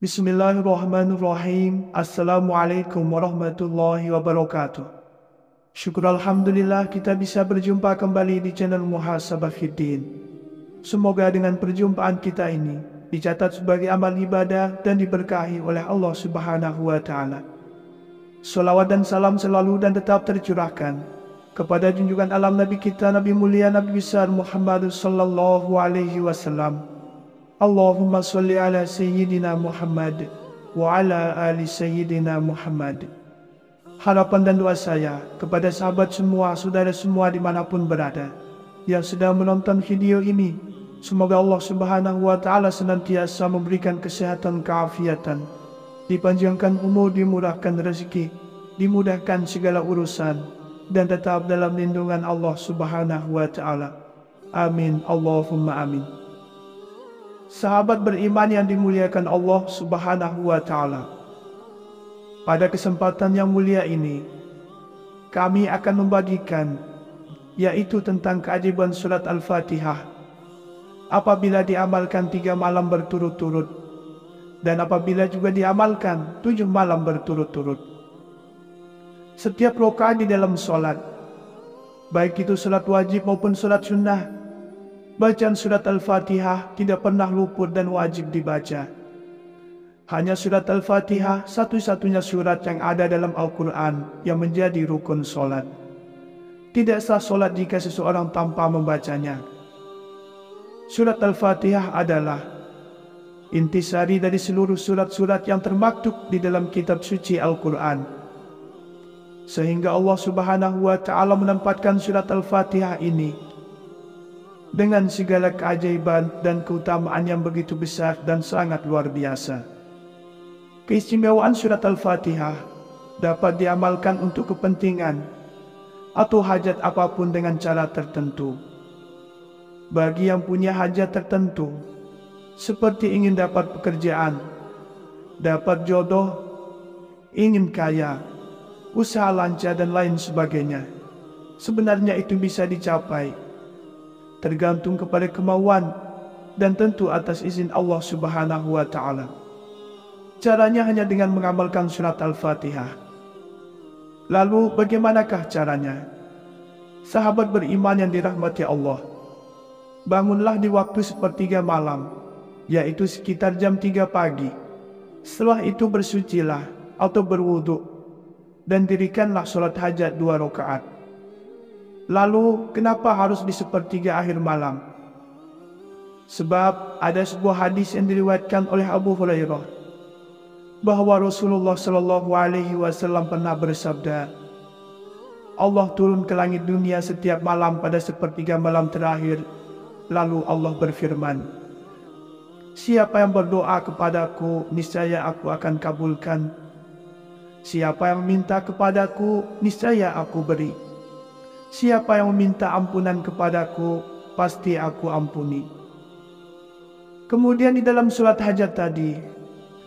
Bismillahirrahmanirrahim. Assalamualaikum warahmatullahi wabarakatuh. Syukur Alhamdulillah kita bisa berjumpa kembali di channel Muhasabah Fiddin. Semoga dengan perjumpaan kita ini dicatat sebagai amal ibadah dan diberkahi oleh Allah Subhanahu wa Ta'ala. Salawat dan salam selalu dan tetap tercurahkan kepada junjungan alam Nabi kita, Nabi mulia, Nabi besar Muhammad sallallahu alaihi wasallam. Allahumma salli ala Sayyidina Muhammad wa ala ali Sayyidina Muhammad. Harapan dan doa saya kepada sahabat semua, saudara semua dimanapun berada yang sedang menonton video ini, semoga Allah Subhanahu wa Ta'ala senantiasa memberikan kesehatan, keafiatan, dipanjangkan umur, dimurahkan rezeki, dimudahkan segala urusan, dan tetap dalam lindungan Allah Subhanahu wa Ta'ala. Amin, Allahumma amin. Sahabat beriman yang dimuliakan Allah Subhanahu wa Ta'ala, pada kesempatan yang mulia ini kami akan membagikan yaitu tentang keajaiban surat Al-Fatihah apabila diamalkan 3 malam berturut-turut, dan apabila juga diamalkan 7 malam berturut-turut. Setiap rakaat di dalam sholat, baik itu sholat wajib maupun sholat sunnah, bacaan surat Al-Fatihah tidak pernah luput dan wajib dibaca. Hanya surat Al-Fatihah satu-satunya surat yang ada dalam Al-Quran yang menjadi rukun solat. Tidak sah solat jika seseorang tanpa membacanya. Surat Al-Fatihah adalah intisari dari seluruh surat-surat yang termaktub di dalam kitab suci Al-Quran. Sehingga Allah Subhanahu wa Ta'ala menempatkan surat Al-Fatihah ini dengan segala keajaiban dan keutamaan yang begitu besar dan sangat luar biasa. Keistimewaan surat Al-Fatihah dapat diamalkan untuk kepentingan atau hajat apapun dengan cara tertentu. Bagi yang punya hajat tertentu, seperti ingin dapat pekerjaan, dapat jodoh, ingin kaya, usaha lancar dan lain sebagainya, sebenarnya itu bisa dicapai, tergantung kepada kemauan dan tentu atas izin Allah Subhanahu wa Ta'ala. Caranya hanya dengan mengamalkan surat Al-Fatihah. Lalu bagaimanakah caranya? Sahabat beriman yang dirahmati Allah, bangunlah di waktu sepertiga malam, yaitu sekitar jam 3 pagi. Setelah itu bersucilah atau berwudu dan dirikanlah sholat hajat 2 rakaat. Lalu kenapa harus di sepertiga akhir malam? Sebab ada sebuah hadis yang diriwayatkan oleh Abu Hurairah bahwa Rasulullah Shallallahu Alaihi Wasallam pernah bersabda, Allah turun ke langit dunia setiap malam pada sepertiga malam terakhir. Lalu Allah berfirman, siapa yang berdoa kepadaku, niscaya aku akan kabulkan. Siapa yang meminta kepadaku, niscaya aku beri. Siapa yang meminta ampunan kepadaku, pasti aku ampuni. Kemudian di dalam surat hajat tadi,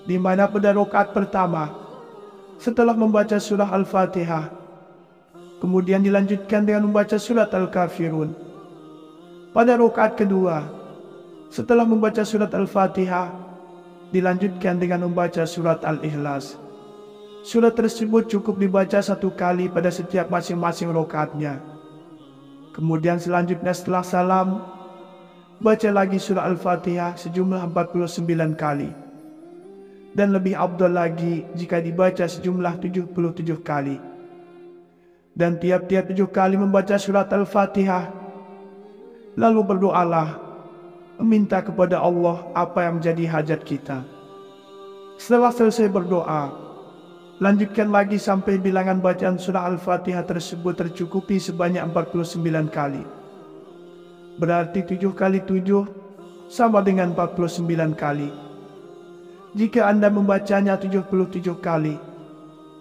di mana pada rakaat pertama setelah membaca surah Al-Fatihah, kemudian dilanjutkan dengan membaca surat Al-Kafirun. Pada rakaat kedua setelah membaca surat Al-Fatihah, dilanjutkan dengan membaca surat Al-Ikhlas. Surat tersebut cukup dibaca 1 kali pada setiap masing-masing rakaatnya. Kemudian selanjutnya setelah salam, baca lagi surah Al-Fatihah sejumlah 49 kali. Dan lebih afdal lagi jika dibaca sejumlah 77 kali. Dan tiap-tiap 7 kali membaca surat Al-Fatihah, lalu berdoalah, meminta kepada Allah apa yang menjadi hajat kita. Setelah selesai berdoa, lanjutkan lagi sampai bilangan bacaan surah Al-Fatihah tersebut tercukupi sebanyak 49 kali. Berarti 7 kali 7 sama dengan 49 kali. Jika Anda membacanya 77 kali,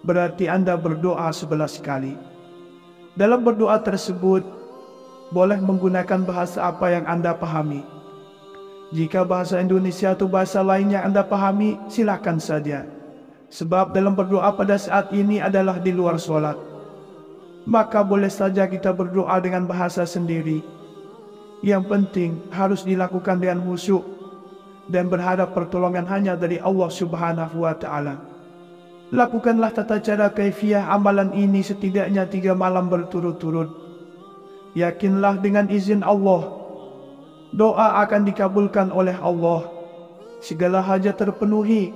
berarti Anda berdoa 11 kali. Dalam berdoa tersebut, boleh menggunakan bahasa apa yang Anda pahami. Jika bahasa Indonesia atau bahasa lain yang Anda pahami, silakan saja. Sebab dalam berdoa pada saat ini adalah di luar sholat. Maka boleh saja kita berdoa dengan bahasa sendiri. Yang penting harus dilakukan dengan khusyuk dan berharap pertolongan hanya dari Allah Subhanahu wa Ta'ala. Lakukanlah tata cara kaifiah amalan ini setidaknya 3 malam berturut-turut. Yakinlah dengan izin Allah, doa akan dikabulkan oleh Allah, segala hajat terpenuhi,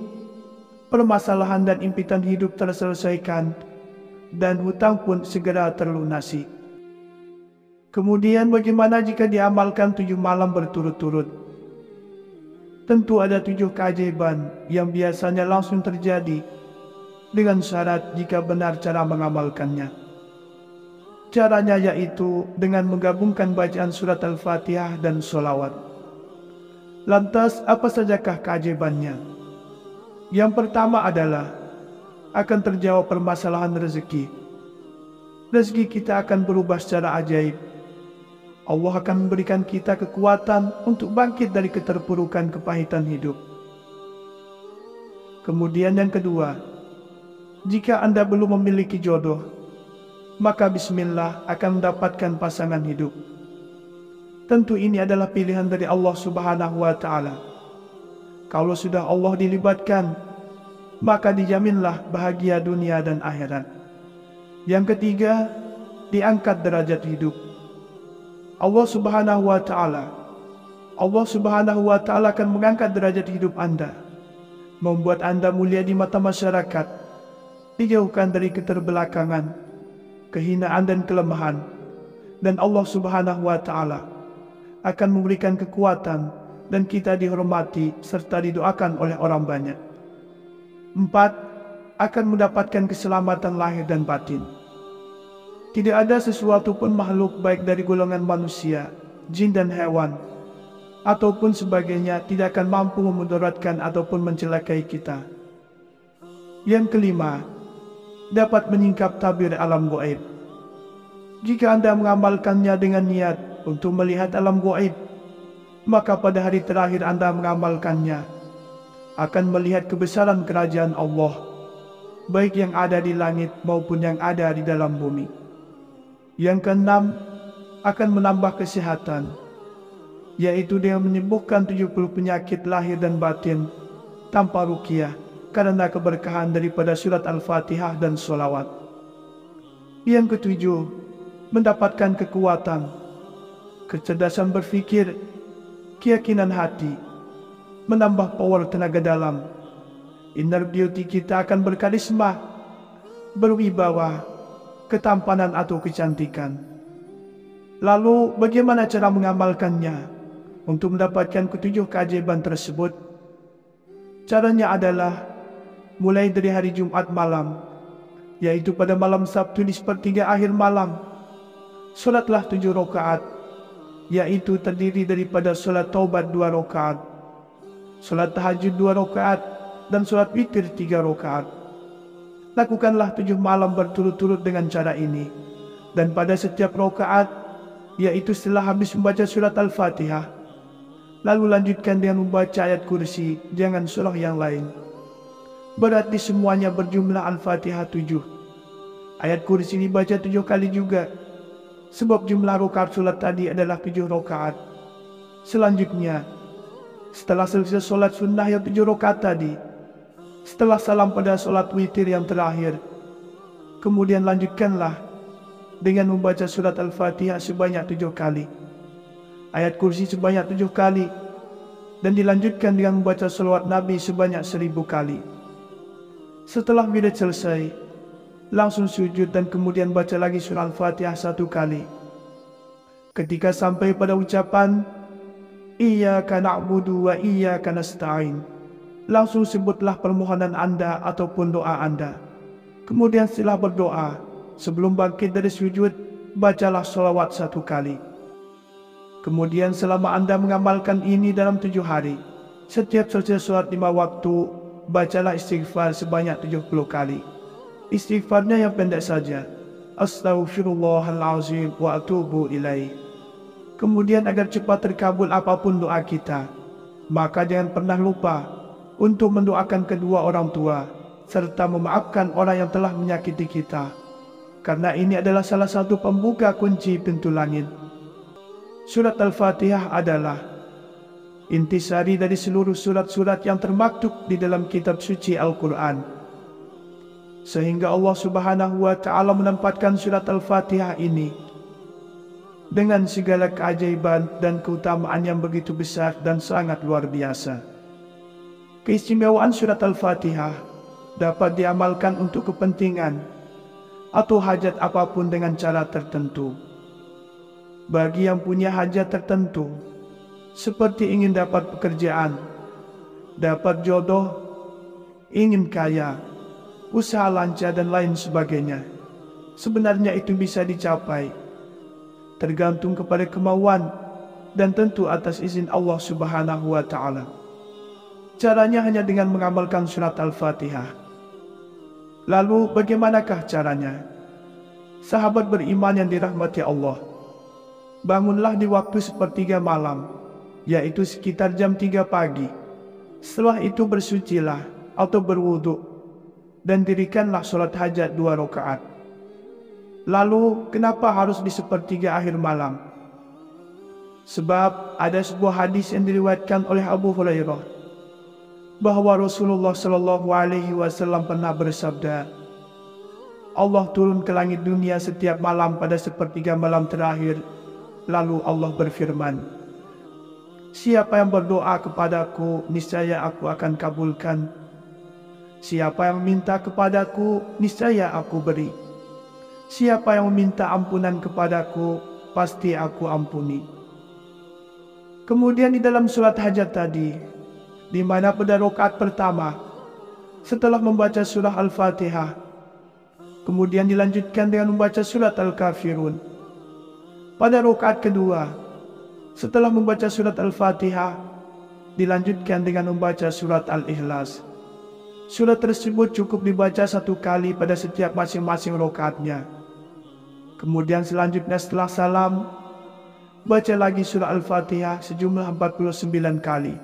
permasalahan dan impitan hidup terselesaikan, dan hutang pun segera terlunasi. Kemudian bagaimana jika diamalkan 7 malam berturut-turut? Tentu ada 7 keajaiban yang biasanya langsung terjadi, dengan syarat jika benar cara mengamalkannya. Caranya yaitu dengan menggabungkan bacaan surat Al-Fatihah dan sholawat. Lantas apa sajakah keajaibannya? Yang pertama adalah akan terjawab permasalahan rezeki. Rezeki kita akan berubah secara ajaib. Allah akan memberikan kita kekuatan untuk bangkit dari keterpurukan kepahitan hidup. Kemudian yang kedua, jika Anda belum memiliki jodoh, maka bismillah akan mendapatkan pasangan hidup. Tentu ini adalah pilihan dari Allah Subhanahu wa Ta'ala. Kalau sudah Allah dilibatkan, maka dijaminlah bahagia dunia dan akhirat. Yang ketiga, diangkat derajat hidup. Allah Subhanahu wa Ta'ala akan mengangkat derajat hidup Anda, membuat Anda mulia di mata masyarakat, dijauhkan dari keterbelakangan, kehinaan dan kelemahan, dan Allah Subhanahu wa Ta'ala akan memberikan kekuatan dan kita dihormati serta didoakan oleh orang banyak. 4. Akan mendapatkan keselamatan lahir dan batin. Tidak ada sesuatu pun makhluk baik dari golongan manusia, jin dan hewan, ataupun sebagainya tidak akan mampu memudaratkan ataupun mencelakai kita. Yang kelima, dapat menyingkap tabir alam gaib. Jika Anda mengamalkannya dengan niat untuk melihat alam gaib, maka pada hari terakhir Anda mengamalkannya, akan melihat kebesaran kerajaan Allah, baik yang ada di langit maupun yang ada di dalam bumi. Yang keenam, akan menambah kesehatan, yaitu dengan menyembuhkan 70 penyakit lahir dan batin tanpa ruqyah, karena keberkahan daripada surat Al-Fatihah dan sholawat. Yang ketujuh, mendapatkan kekuatan, kecerdasan berfikir, keyakinan hati, menambah power tenaga dalam. Inner beauty kita akan berkarisma, berwibawa, ketampanan atau kecantikan. Lalu bagaimana cara mengamalkannya untuk mendapatkan ketujuh keajaiban tersebut? Caranya adalah mulai dari hari Jumat malam, yaitu pada malam Sabtu di sepertiga akhir malam, solatlah 7 rakaat, yaitu terdiri daripada solat taubat 2 rakaat, solat tahajud 2 rakaat, dan solat witir 3 rakaat. Lakukanlah 7 malam berturut-turut dengan cara ini, dan pada setiap rakaat, yaitu setelah habis membaca surat Al-Fatihah, lalu lanjutkan dengan membaca ayat kursi, jangan surah yang lain. Berarti semuanya berjumlah Al-Fatihah 7. Ayat kursi dibaca 7 kali juga, sebab jumlah rakaat solat tadi adalah 7 rakaat. Selanjutnya, setelah selesai solat sunnah yang 7 rakaat tadi, setelah salam pada solat witir yang terakhir, kemudian lanjutkanlah dengan membaca surat Al-Fatihah sebanyak 7 kali, ayat kursi sebanyak 7 kali, dan dilanjutkan dengan membaca salawat Nabi sebanyak 1000 kali. Setelah wirid selesai, langsung sujud dan kemudian baca lagi surah Al-Fatihah 1 kali. Ketika sampai pada ucapan Iyyaka na'budu wa iyyaka nasta'in, langsung sebutlah permohonan Anda ataupun doa Anda. Kemudian setelah berdoa, sebelum bangkit dari sujud, bacalah sholawat 1 kali. Kemudian selama Anda mengamalkan ini dalam 7 hari, setiap selesai sholat 5 waktu, bacalah istighfar sebanyak 70 kali. Istighfarnya yang pendek saja, Astaghfirullahalazim wa atubu ilaih. Kemudian agar cepat terkabul apapun doa kita, maka jangan pernah lupa untuk mendoakan kedua orang tua, serta memaafkan orang yang telah menyakiti kita, karena ini adalah salah satu pembuka kunci pintu langit. Surat Al-Fatihah adalah intisari dari seluruh surat-surat yang termaktub di dalam kitab suci Al-Quran. Sehingga Allah Subhanahu wa Ta'ala menempatkan surat Al-Fatihah ini dengan segala keajaiban dan keutamaan yang begitu besar dan sangat luar biasa. Keistimewaan surat Al-Fatihah dapat diamalkan untuk kepentingan atau hajat apapun dengan cara tertentu. Bagi yang punya hajat tertentu, seperti ingin dapat pekerjaan, dapat jodoh, ingin kaya, usaha lancar dan lain sebagainya, sebenarnya itu bisa dicapai, tergantung kepada kemauan dan tentu atas izin Allah Subhanahu wa Ta'ala. Caranya hanya dengan mengamalkan surat Al-Fatihah. Lalu bagaimanakah caranya? Sahabat beriman yang dirahmati Allah, bangunlah di waktu sepertiga malam, yaitu sekitar jam 3 pagi. Setelah itu bersucilah atau berwudu dan dirikanlah sholat hajat 2 rakaat. Lalu kenapa harus di sepertiga akhir malam? Sebab ada sebuah hadis yang diriwayatkan oleh Abu Hurairah bahwa Rasulullah Shallallahu Alaihi Wasallam pernah bersabda, Allah turun ke langit dunia setiap malam pada sepertiga malam terakhir. Lalu Allah berfirman, siapa yang berdoa kepadaku, niscaya aku akan kabulkan. Siapa yang minta kepadaku, niscaya aku beri. Siapa yang meminta ampunan kepadaku, pasti aku ampuni. Kemudian di dalam surat hajat tadi, di mana pada rakaat pertama, setelah membaca surah Al-Fatihah, kemudian dilanjutkan dengan membaca surat Al-Kafirun. Pada rakaat kedua, setelah membaca surat Al-Fatihah, dilanjutkan dengan membaca surat Al-Ikhlas. Surat tersebut cukup dibaca 1 kali pada setiap masing-masing rakaatnya. Kemudian selanjutnya setelah salam, baca lagi surah Al-Fatihah sejumlah 49 kali.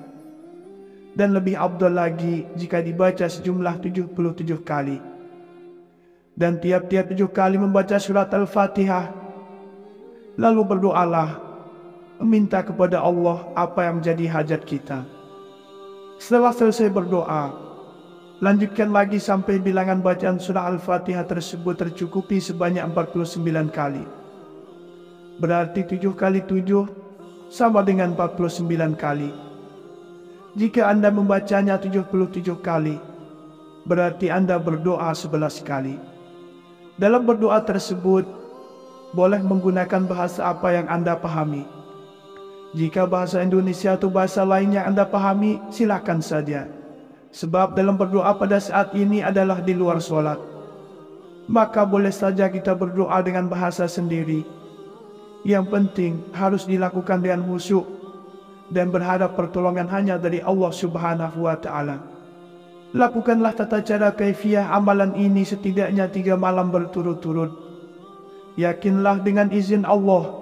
Dan lebih afdal lagi jika dibaca sejumlah 77 kali. Dan tiap-tiap 7 kali membaca surat Al-Fatihah, lalu berdoalah, meminta kepada Allah apa yang menjadi hajat kita. Setelah selesai berdoa, lanjutkan lagi sampai bilangan bacaan surah Al-Fatihah tersebut tercukupi sebanyak 49 kali. Berarti 7 kali 7 sama dengan 49 kali. Jika Anda membacanya 77 kali, berarti Anda berdoa 11 kali. Dalam berdoa tersebut, boleh menggunakan bahasa apa yang Anda pahami. Jika bahasa Indonesia atau bahasa lain yang Anda pahami, silakan saja. Sebab dalam berdoa pada saat ini adalah di luar sholat. Maka boleh saja kita berdoa dengan bahasa sendiri. Yang penting harus dilakukan dengan khusyuk dan berharap pertolongan hanya dari Allah Subhanahu wa Ta'ala. Lakukanlah tata cara kaifiyah amalan ini setidaknya 3 malam berturut-turut. Yakinlah dengan izin Allah,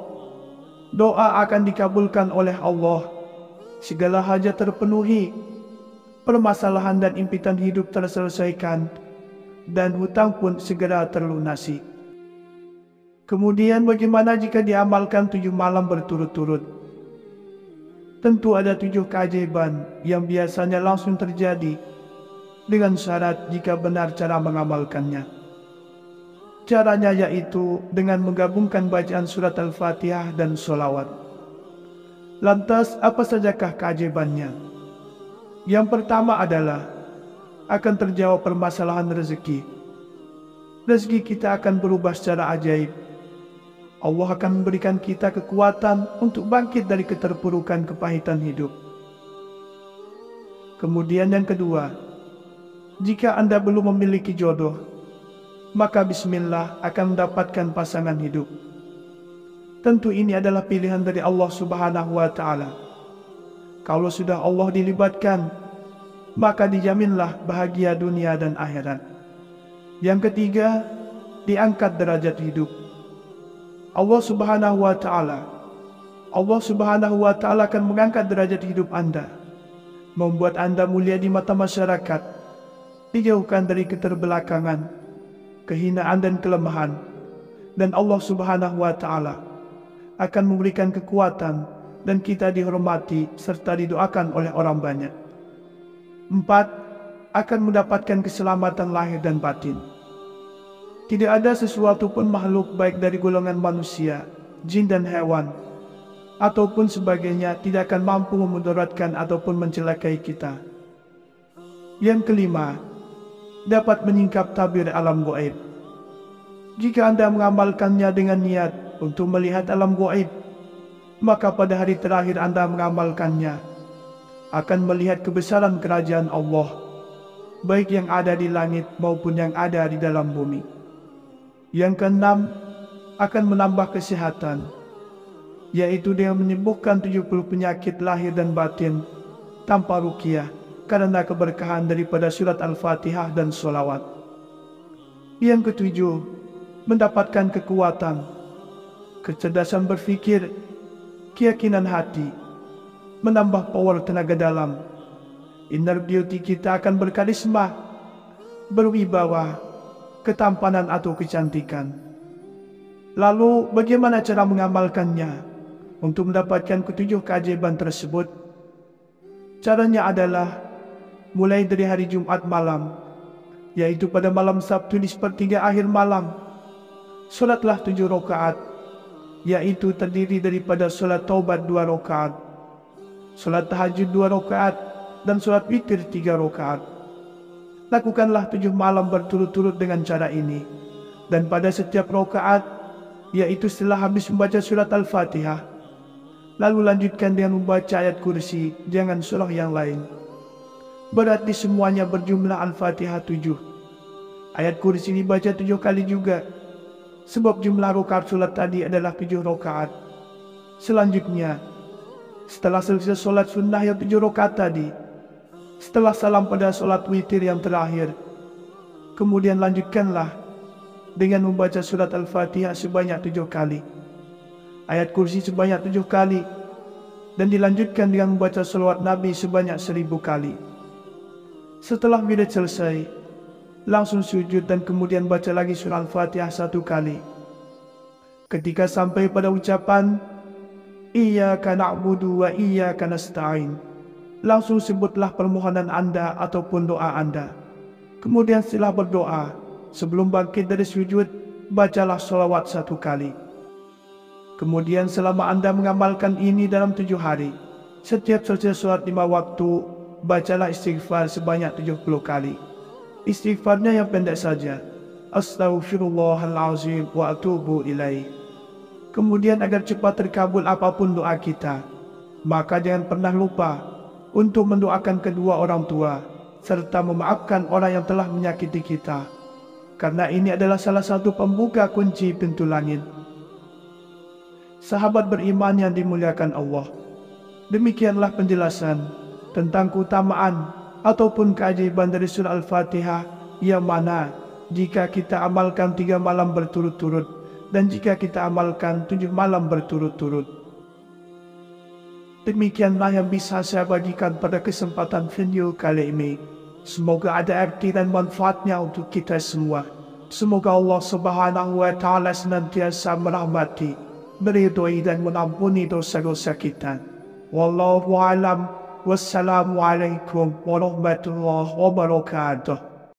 doa akan dikabulkan oleh Allah, segala hajat terpenuhi, permasalahan dan impitan hidup terselesaikan, dan hutang pun segera terlunasi. Kemudian bagaimana jika diamalkan 7 malam berturut-turut? Tentu ada 7 keajaiban yang biasanya langsung terjadi, dengan syarat jika benar cara mengamalkannya. Caranya yaitu dengan menggabungkan bacaan surat Al-Fatihah dan sholawat. Lantas apa sajakah keajaibannya? Yang pertama adalah akan terjawab permasalahan rezeki. Rezeki kita akan berubah secara ajaib. Allah akan memberikan kita kekuatan untuk bangkit dari keterpurukan kepahitan hidup. Kemudian yang kedua, jika Anda belum memiliki jodoh, maka bismillah akan mendapatkan pasangan hidup. Tentu ini adalah pilihan dari Allah Subhanahu wa Ta'ala. Kalau sudah Allah dilibatkan, maka dijaminlah bahagia dunia dan akhirat. Yang ketiga, diangkat derajat hidup. Allah Subhanahu wa Ta'ala akan mengangkat derajat hidup Anda, membuat Anda mulia di mata masyarakat, dijauhkan dari keterbelakangan, kehinaan dan kelemahan, dan Allah Subhanahu wa Ta'ala akan memberikan kekuatan dan kita dihormati serta didoakan oleh orang banyak. 4. Akan mendapatkan keselamatan lahir dan batin. Tidak ada sesuatu pun makhluk baik dari golongan manusia, jin dan hewan, ataupun sebagainya tidak akan mampu memudaratkan ataupun mencelakai kita. Yang kelima, dapat menyingkap tabir alam gaib. Jika Anda mengamalkannya dengan niat untuk melihat alam gaib, maka pada hari terakhir Anda mengamalkannya, akan melihat kebesaran kerajaan Allah, baik yang ada di langit maupun yang ada di dalam bumi. Yang keenam, akan menambah kesehatan, yaitu dengan menyembuhkan 70 penyakit lahir dan batin tanpa ruqyah, karena keberkahan daripada surat Al-Fatihah dan sholawat. Yang ketujuh, mendapatkan kekuatan, kecerdasan berfikir, keyakinan hati, menambah power tenaga dalam. Inner beauty kita akan berkarisma, berwibawa, ketampanan atau kecantikan. Lalu bagaimana cara mengamalkannya untuk mendapatkan ketujuh keajaiban tersebut? Caranya adalah mulai dari hari Jumat malam, yaitu pada malam Sabtu di sepertiga akhir malam, solatlah 7 rakaat, yaitu terdiri daripada solat taubat 2 rakaat, solat tahajud 2 rakaat, dan solat witir 3 rakaat. Lakukanlah 7 malam berturut-turut dengan cara ini, dan pada setiap rakaat, yaitu setelah habis membaca surat Al-Fatihah, lalu lanjutkan dengan membaca ayat kursi, jangan surah yang lain. Berarti semuanya berjumlah Al-Fatihah 7. Ayat kursi dibaca 7 kali juga, sebab jumlah rakaat solat tadi adalah 7 rakaat. Selanjutnya, setelah selesai solat sunnah yang 7 rakaat tadi, setelah salam pada solat witir yang terakhir, kemudian lanjutkanlah dengan membaca surat Al-Fatihah sebanyak 7 kali, ayat kursi sebanyak 7 kali, dan dilanjutkan dengan membaca salawat Nabi sebanyak 1000 kali. Setelah wirid selesai, langsung sujud dan kemudian baca lagi surah Al-Fatihah 1 kali. Ketika sampai pada ucapan Iyyaka na'budu wa iyyaka nasta'in, langsung sebutlah permohonan Anda ataupun doa Anda. Kemudian setelah berdoa, sebelum bangkit dari sujud, bacalah sholawat 1 kali. Kemudian selama Anda mengamalkan ini dalam 7 hari, setiap selesai sholat 5 waktu, bacalah istighfar sebanyak 70 kali. Istighfarnya yang pendek saja, Astaghfirullahalazim wa atubu ilaih. Kemudian agar cepat terkabul apapun doa kita, maka jangan pernah lupa untuk mendoakan kedua orang tua, serta memaafkan orang yang telah menyakiti kita, karena ini adalah salah satu pembuka kunci pintu langit. Sahabat beriman yang dimuliakan Allah, demikianlah penjelasan tentang keutamaan ataupun keajaiban dari surah Al-Fatihah, yang mana jika kita amalkan 3 malam berturut-turut, dan jika kita amalkan 7 malam berturut-turut. Demikianlah yang bisa saya bagikan pada kesempatan video kali ini. Semoga ada arti dan manfaatnya untuk kita semua. Semoga Allah Subhanahu wa Ta'ala senantiasa merahmati, meridhoi dan mengampuni dosa-dosa kita. Wallahu a'lam. Wassalamualaikum warahmatullahi wabarakatuh.